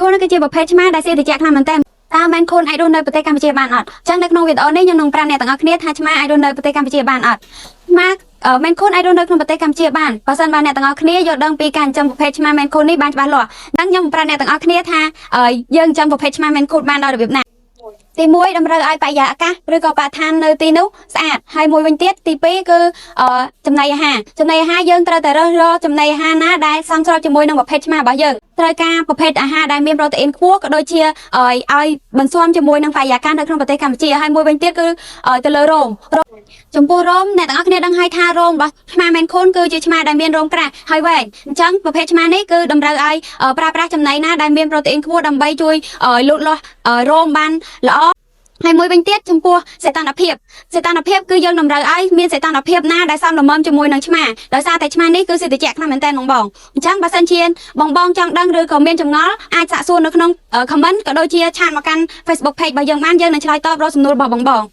ខូនគឺជាប្រភេទឆ្មាដែលស៊ីតិចខ្លាំងមែនតើតើមែនខូនអាចរស់នៅប្រទេសកម្ពុជាបានអត់ចឹងនៅក្នុងវីដេអូនេះខ្ញុំនឹងប្រាប់អ្នកទាំងអស់គ្នាថាឆ្មាអាចរស់នៅប្រទេសកម្ពុជាបានអត់ឆ្មាមែនខូនអាចរស់នៅក្នុងប្រទេសកម្ពុជាបានបើសិនបើអ្នកទាំងអស់គ្នាយល់ដឹងពីការចិញ្ចឹមប្រភេទឆ្មាមែនខូននេះបានច្បាស់លាស់ហ្នឹងខ្ញុំប្រាប់អ្នកទាំងអស់គ្នាថាយើងចិញ្ចឹមប្រភេទឆ្មាមែនខូនបានដោយរបៀបណាទី1តម្រូវឲ្យបរិយាកាសឬក៏បរិស្ថាននៅទីនោះស្អាតហើយមួយវិញទៀតទី2គឺចំណីអាហារយើងត្រូវតែរើសរកចំណីអាហារណាដែលសមស្របជាមួយនឹងប្រភេទឆ្មារបស់យើងត្រូវការប្រភេទអាហារដែលមានប្រូតេអ៊ីនខ្ពស់ក៏ដូចជាឲ្យបន្ស៊ាំជាមួយនឹងបរិយាកាសនៅក្នុងប្រទេសកម្ពុជាហើយមួយវិញទៀតគឺទៅលើរោមចំពោះរោមអ្នកទាំងអស់គ្នាដឹងហើយថារោមរបស់ឆ្មាមែនខូនគឺជាឆ្មាដែលមានរោមក្រាស់ហើយវែងអញ្ចឹងប្រភេទឆ្មានេះគឺតម្រូវឲ្យប្រើប្រាស់ចំណីណាដែលមានប្រូតេអ៊ីនខ្ពស់ដើម្បីជួយលូតលាស់រោមបានល្អហើយមួយវិញទៀតចំពោះសីតុណ្ហភាពគឺយើងតម្រូវឲ្យមានសីតុណ្ហភាពណាដែលសមល្មមជាមួយនឹងឆ្មាដោយសារតែឆ្មានេះគឺសិទ្ធិជាក់ខ្លាំងមែនតើបងអញ្ចឹងបើសិនជាបងចង់ដឹងឬក៏មានចម្ងល់អាចសាកសួរនៅក្នុង comment ក៏ដូចជាឆាតមកកាន់ Facebook page របស់យើងបានយើងនឹងឆ្លើយតបរាល់សំណួររបស់បង